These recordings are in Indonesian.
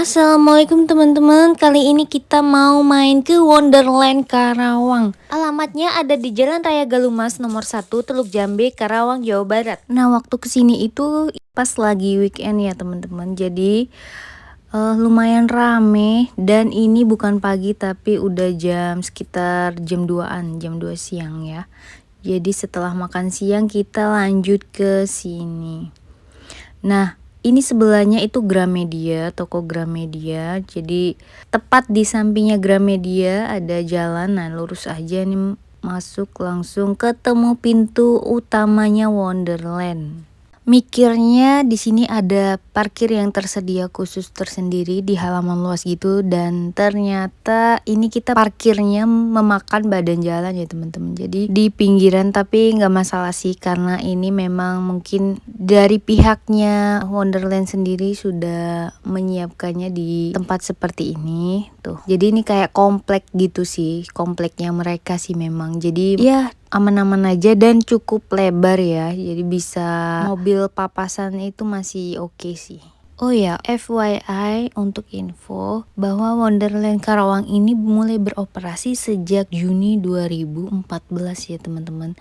Assalamualaikum teman-teman, kali ini kita mau main ke Wonderland Karawang. Alamatnya ada di Jalan Raya Galumas nomor 1 Teluk Jambe, Karawang, Jawa Barat. Nah, waktu kesini itu pas lagi weekend ya teman-teman, jadi lumayan rame. Dan ini bukan pagi tapi udah sekitar jam 2-an, jam 2 siang ya. Jadi setelah makan siang kita lanjut ke sini. Nah, ini sebelahnya itu Gramedia, toko Gramedia. Jadi tepat di sampingnya Gramedia ada jalan. Nah, lurus aja nih masuk langsung ketemu pintu utamanya Wonderland. Mikirnya di sini ada parkir yang tersedia khusus tersendiri di halaman luas gitu, dan ternyata ini kita parkirnya memakan badan jalan ya teman-teman. Jadi di pinggiran, tapi nggak masalah sih karena ini memang mungkin dari pihaknya Wonderland sendiri sudah menyiapkannya di tempat seperti ini tuh. Jadi ini kayak komplek gitu sih, kompleknya mereka sih memang. Jadi ya aman-aman aja dan cukup lebar ya, jadi bisa mobil papasan itu masih oke sih. Oh ya, FYI untuk info bahwa Wonderland Karawang ini mulai beroperasi sejak Juni 2014 ya teman-teman.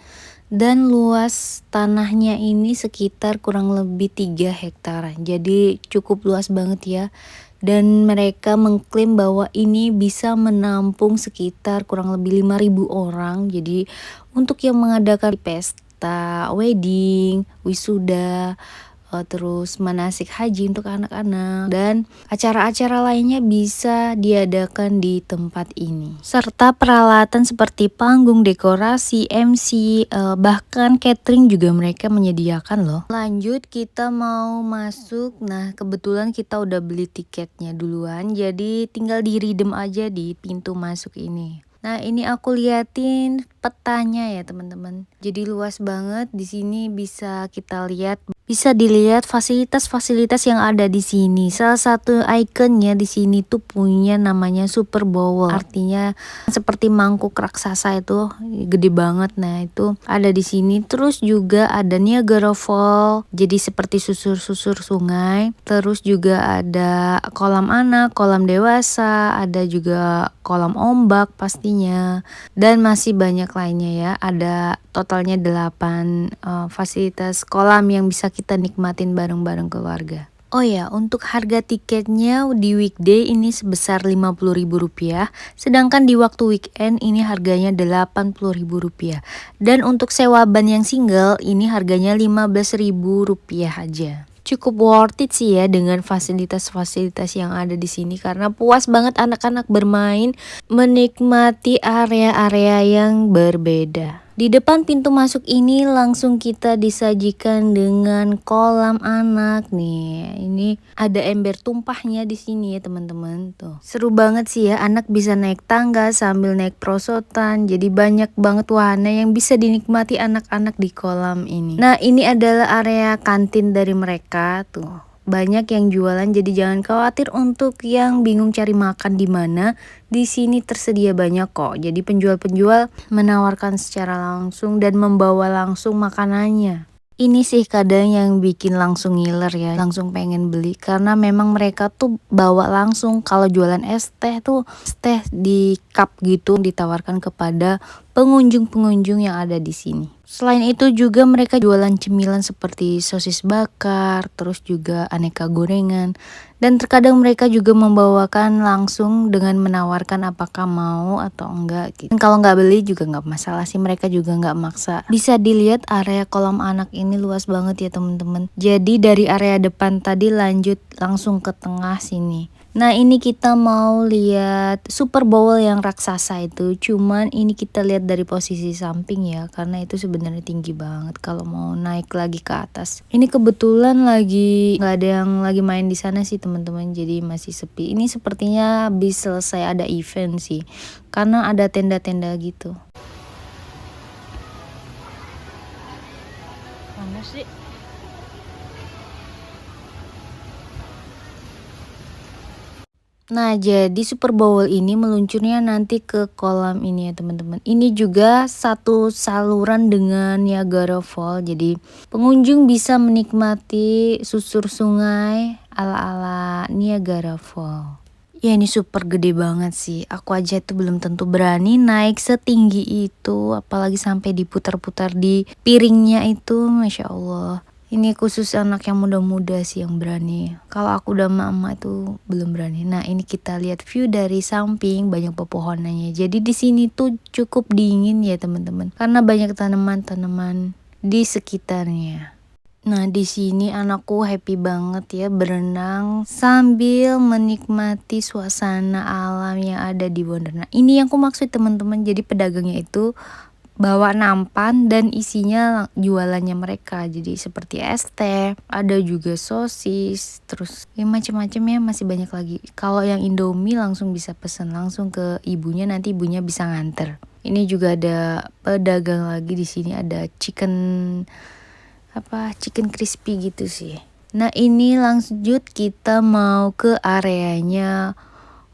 Dan luas tanahnya ini sekitar kurang lebih 3 hektar. Jadi cukup luas banget ya. Dan mereka mengklaim bahwa ini bisa menampung sekitar kurang lebih 5.000 orang. Jadi untuk yang mengadakan pesta, wedding, wisuda, terus manasik haji untuk anak-anak, dan acara-acara lainnya bisa diadakan di tempat ini. Serta peralatan seperti panggung, dekorasi, MC, bahkan catering juga mereka menyediakan loh. Lanjut kita mau masuk. Nah, kebetulan kita udah beli tiketnya duluan, jadi tinggal di redeem aja di pintu masuk ini. Nah, ini aku liatin petanya ya teman-teman. Jadi luas banget di sini, bisa kita lihat, bisa dilihat fasilitas-fasilitas yang ada di sini. Salah satu ikonnya di sini tuh punya namanya Super Bowl. Artinya seperti mangkuk raksasa itu gede banget. Nah, itu ada di sini. Terus juga ada Niagara Fall. Jadi seperti susur-susur sungai. Terus juga ada kolam anak, kolam dewasa, ada juga kolam ombak pastinya. Dan masih banyak lainnya ya. Ada totalnya 8 fasilitas kolam yang bisa kita nikmatin bareng-bareng keluarga. Oh ya, untuk harga tiketnya di weekday ini sebesar Rp50.000, sedangkan di waktu weekend ini harganya Rp80.000. Dan untuk sewa ban yang single ini harganya Rp15.000 aja. Cukup worth it sih ya dengan fasilitas-fasilitas yang ada di sini, karena puas banget anak-anak bermain, menikmati area-area yang berbeda. Di depan pintu masuk ini langsung kita disajikan dengan kolam anak nih. Ini ada ember tumpahnya di sini ya teman-teman tuh. Seru banget sih ya, anak bisa naik tangga sambil naik perosotan. Jadi banyak banget wahana yang bisa dinikmati anak-anak di kolam ini. Nah, ini adalah area kantin dari mereka tuh. Banyak yang jualan, jadi jangan khawatir untuk yang bingung cari makan di mana. Di sini tersedia banyak kok. Jadi penjual-penjual menawarkan secara langsung dan membawa langsung makanannya. Ini sih kadang yang bikin langsung ngiler ya, langsung pengen beli, karena memang mereka tuh bawa langsung. Kalau jualan es teh tuh, es teh di cup gitu ditawarkan kepada pengunjung-pengunjung yang ada di sini. Selain itu juga mereka jualan cemilan seperti sosis bakar, terus juga aneka gorengan. Dan terkadang mereka juga membawakan langsung dengan menawarkan apakah mau atau enggak gitu. Dan kalau nggak beli juga nggak masalah sih, mereka juga nggak maksa. Bisa dilihat area kolam anak ini luas banget ya teman-teman. Jadi dari area depan tadi lanjut langsung ke tengah sini. Nah, ini kita mau lihat Super Bowl yang raksasa itu. Cuman ini kita lihat dari posisi samping ya, karena itu sebenarnya tinggi banget kalau mau naik lagi ke atas. Ini kebetulan lagi nggak ada yang lagi main di sana sih teman-teman, jadi masih sepi. Ini sepertinya habis selesai ada event sih, karena ada tenda-tenda gitu. Mana sih? Nah, jadi Super Bowl ini meluncurnya nanti ke kolam ini ya teman-teman. Ini juga satu saluran dengan Niagara Fall. Jadi pengunjung bisa menikmati susur sungai ala-ala Niagara Fall. Ya ini super gede banget sih, aku aja tuh belum tentu berani naik setinggi itu, apalagi sampai diputar-putar di piringnya itu, Masya Allah. Ini khusus anak yang muda-muda sih yang berani. Kalau aku udah mama itu belum berani. Nah ini kita lihat view dari samping, banyak pepohonannya. Jadi di sini tuh cukup dingin ya teman-teman, karena banyak tanaman-tanaman di sekitarnya. Nah, di sini anakku happy banget ya berenang sambil menikmati suasana alam yang ada di Wonderland. Ini yang aku maksud teman-teman. Jadi pedagangnya itu bawa nampan dan isinya jualannya mereka. Jadi seperti es teh, ada juga sosis, terus ya macam-macam ya, masih banyak lagi. Kalau yang Indomie langsung bisa pesan langsung ke ibunya, nanti ibunya bisa nganter. Ini juga ada pedagang lagi di sini, ada chicken crispy gitu sih. Nah ini lanjut kita mau ke areanya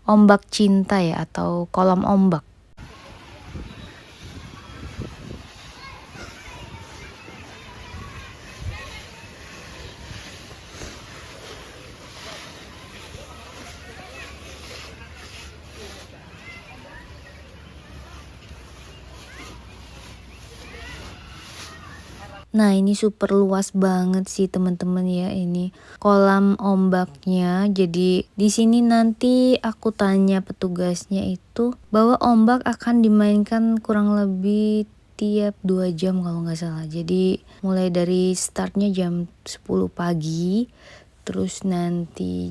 ombak cinta ya, atau kolam ombak. Nah ini super luas banget sih teman-teman ya, ini kolam ombaknya. Jadi di sini nanti aku tanya petugasnya itu bahwa ombak akan dimainkan kurang lebih tiap 2 jam kalau nggak salah. Jadi mulai dari startnya jam 10 pagi, terus nanti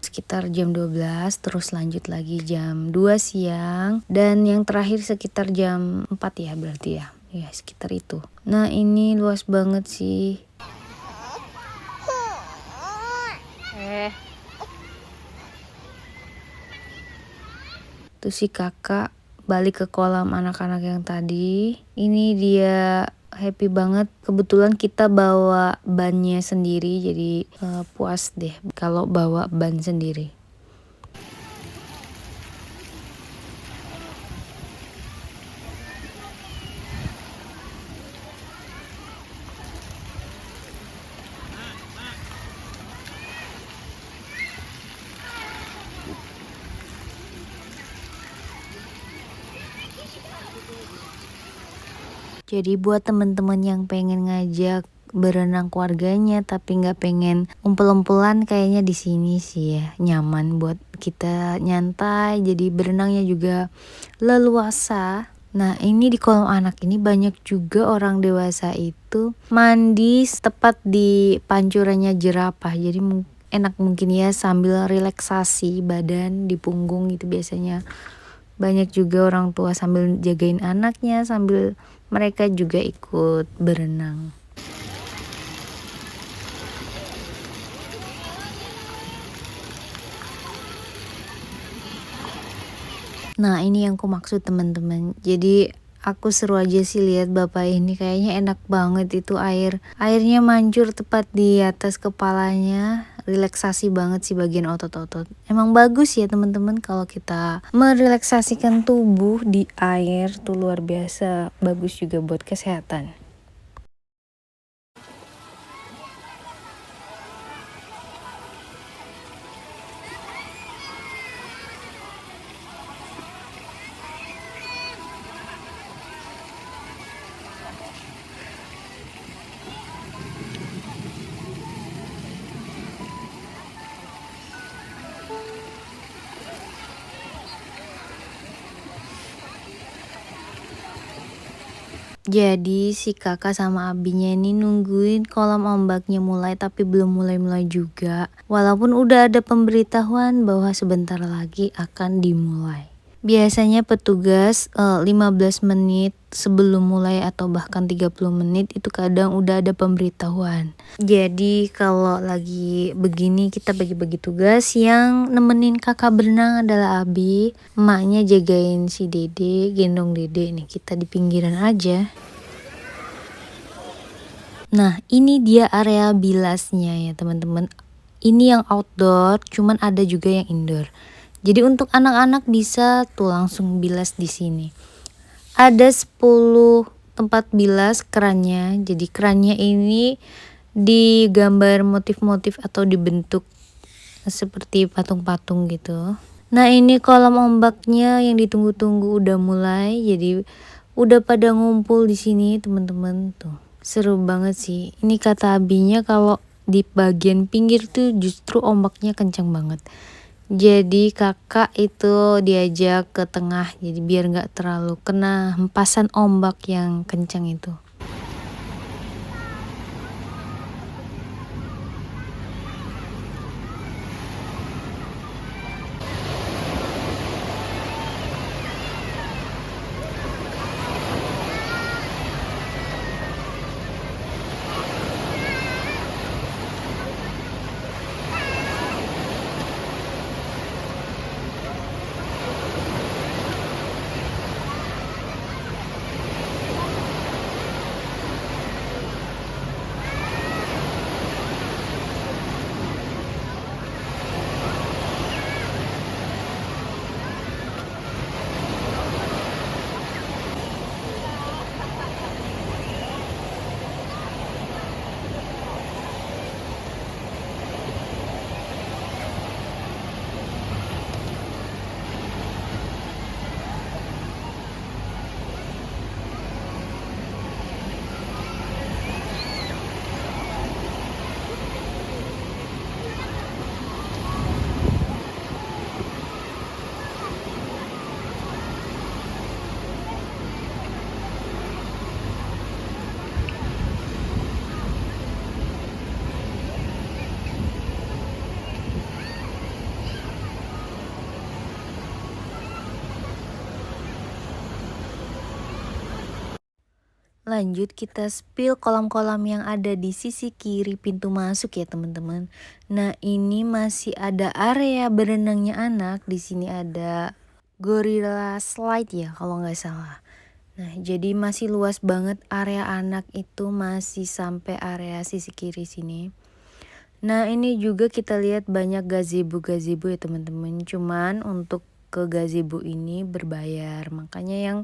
sekitar jam 12, terus lanjut lagi jam 2 siang, dan yang terakhir sekitar jam 4 ya berarti ya. Ya sekitar itu. Nah ini luas banget sih. Tuh si kakak balik ke kolam anak-anak yang tadi. Ini dia happy banget. Kebetulan kita bawa bannya sendiri, jadi puas deh kalau bawa ban sendiri. Jadi buat temen-temen yang pengen ngajak berenang keluarganya tapi nggak pengen umpel-umpelan, kayaknya di sini sih ya nyaman buat kita nyantai. Jadi berenangnya juga leluasa. Nah ini di kolam anak ini banyak juga orang dewasa itu mandi tepat di pancurannya jerapah. Jadi enak mungkin ya sambil relaksasi badan di punggung gitu biasanya. Banyak juga orang tua sambil jagain anaknya, sambil mereka juga ikut berenang. Nah ini yang aku maksud teman-teman. Jadi aku seru aja sih lihat bapak ini, kayaknya enak banget itu airnya mancur tepat di atas kepalanya. Relaksasi banget sih bagian otot-otot. Emang bagus ya teman-teman kalau kita merelaksasikan tubuh di air tuh, luar biasa bagus juga buat kesehatan. Jadi si kakak sama abinya ini nungguin kolam ombaknya mulai, tapi belum mulai-mulai juga. Walaupun udah ada pemberitahuan bahwa sebentar lagi akan dimulai. Biasanya petugas 15 menit sebelum mulai atau bahkan 30 menit itu kadang udah ada pemberitahuan. Jadi kalau lagi begini kita bagi-bagi tugas. Yang nemenin kakak berenang adalah Abi, emaknya jagain si Dede, gendong Dede. Nih kita di pinggiran aja. Nah ini dia area bilasnya ya teman-teman. Ini yang outdoor, cuman ada juga yang indoor. Jadi untuk anak-anak bisa tuh langsung bilas di sini. Ada 10 tempat bilas kerannya. Jadi kerannya ini digambar motif-motif atau dibentuk seperti patung-patung gitu. Nah ini kolam ombaknya yang ditunggu-tunggu udah mulai, jadi udah pada ngumpul di sini teman-teman tuh. Seru banget sih. Ini kata abinya kalau di bagian pinggir tuh justru ombaknya kencang banget. Jadi kakak itu diajak ke tengah, jadi biar nggak terlalu kena hempasan ombak yang kencang itu. Lanjut kita spill kolam-kolam yang ada di sisi kiri pintu masuk ya teman-teman. Nah ini masih ada area berenangnya anak. Di sini ada gorilla slide ya kalau nggak salah. Nah jadi masih luas banget area anak itu, masih sampai area sisi kiri sini. Nah ini juga kita lihat banyak gazebo-gazebo ya teman-teman. Cuman untuk ke gazebo ini berbayar, makanya yang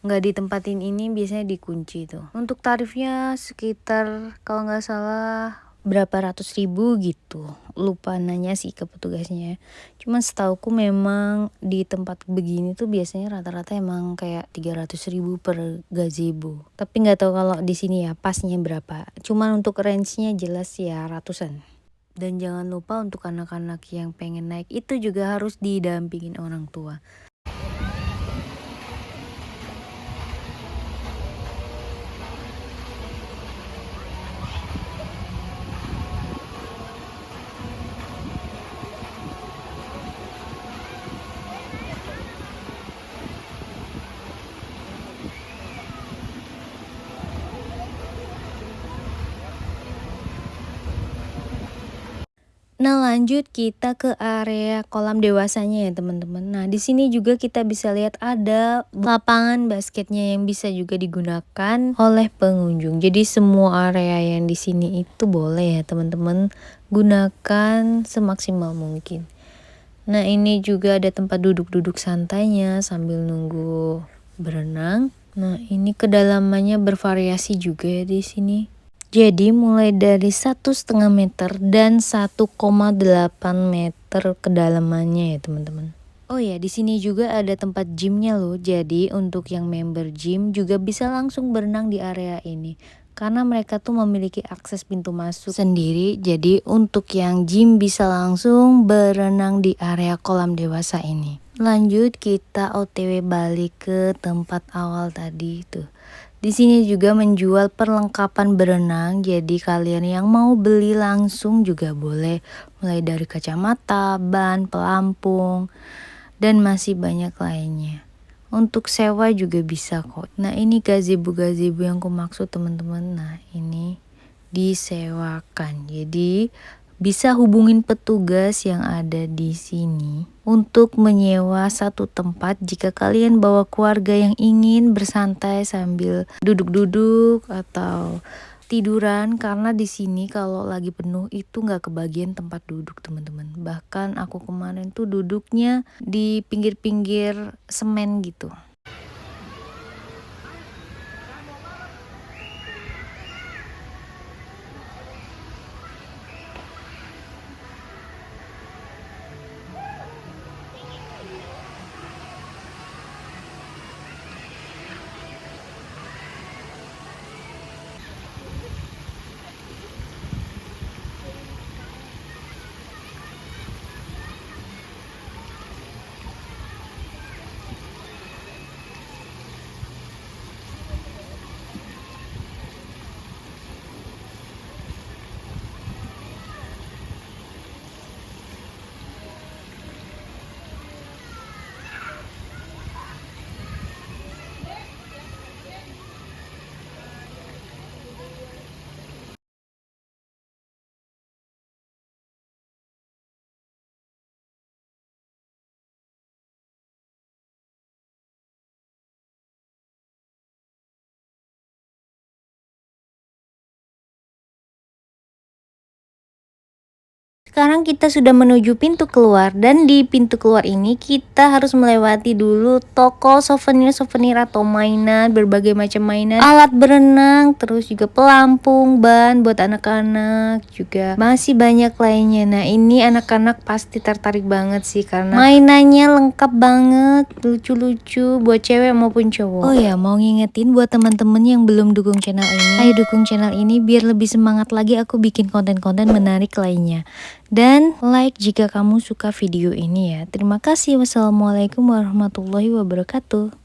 nggak ditempatin ini biasanya dikunci tuh. Untuk tarifnya sekitar kalau nggak salah berapa ratus ribu gitu, lupa nanya sih ke petugasnya. Cuman setauku memang di tempat begini tuh biasanya rata-rata emang kayak 300 ribu per gazebo, tapi nggak tahu kalau di sini ya pasnya berapa. Cuman untuk range-nya jelas ya ratusan. Dan jangan lupa untuk anak-anak yang pengen naik itu juga harus didampingin orang tua. Nah lanjut kita ke area kolam dewasanya ya teman-teman. Nah di sini juga kita bisa lihat ada lapangan basketnya yang bisa juga digunakan oleh pengunjung. Jadi semua area yang di sini itu boleh ya teman-teman gunakan semaksimal mungkin. Nah ini juga ada tempat duduk-duduk santainya sambil nunggu berenang. Nah ini kedalamannya bervariasi juga ya di sini. Jadi mulai dari 1,5 meter dan 1,8 meter kedalamannya ya teman-teman. Oh ya, di sini juga ada tempat gymnya loh. Jadi untuk yang member gym juga bisa langsung berenang di area ini. Karena mereka tuh memiliki akses pintu masuk sendiri. Jadi untuk yang gym bisa langsung berenang di area kolam dewasa ini. Lanjut kita OTW balik ke tempat awal tadi tuh. Di sini juga menjual perlengkapan berenang, jadi kalian yang mau beli langsung juga boleh, mulai dari kacamata, ban, pelampung, dan masih banyak lainnya. Untuk sewa juga bisa kok. Nah ini gazebo-gazebo yang aku maksud teman-teman. Nah ini disewakan, jadi bisa hubungin petugas yang ada di sini untuk menyewa satu tempat jika kalian bawa keluarga yang ingin bersantai sambil duduk-duduk atau tiduran, karena di sini kalau lagi penuh itu nggak kebagian tempat duduk teman-teman. Bahkan aku kemarin tuh duduknya di pinggir-pinggir semen gitu. Sekarang kita sudah menuju pintu keluar, dan di pintu keluar ini kita harus melewati dulu toko souvenir atau mainan, berbagai macam mainan, alat berenang, terus juga pelampung, ban buat anak-anak, juga masih banyak lainnya. Nah, ini anak-anak pasti tertarik banget sih karena mainannya lengkap banget, lucu-lucu buat cewek maupun cowok. Oh ya, mau ngingetin buat teman-teman yang belum dukung channel ini, ayo dukung channel ini biar lebih semangat lagi aku bikin konten-konten menarik lainnya. Dan like jika kamu suka video ini ya. Terima kasih. Wassalamualaikum warahmatullahi wabarakatuh.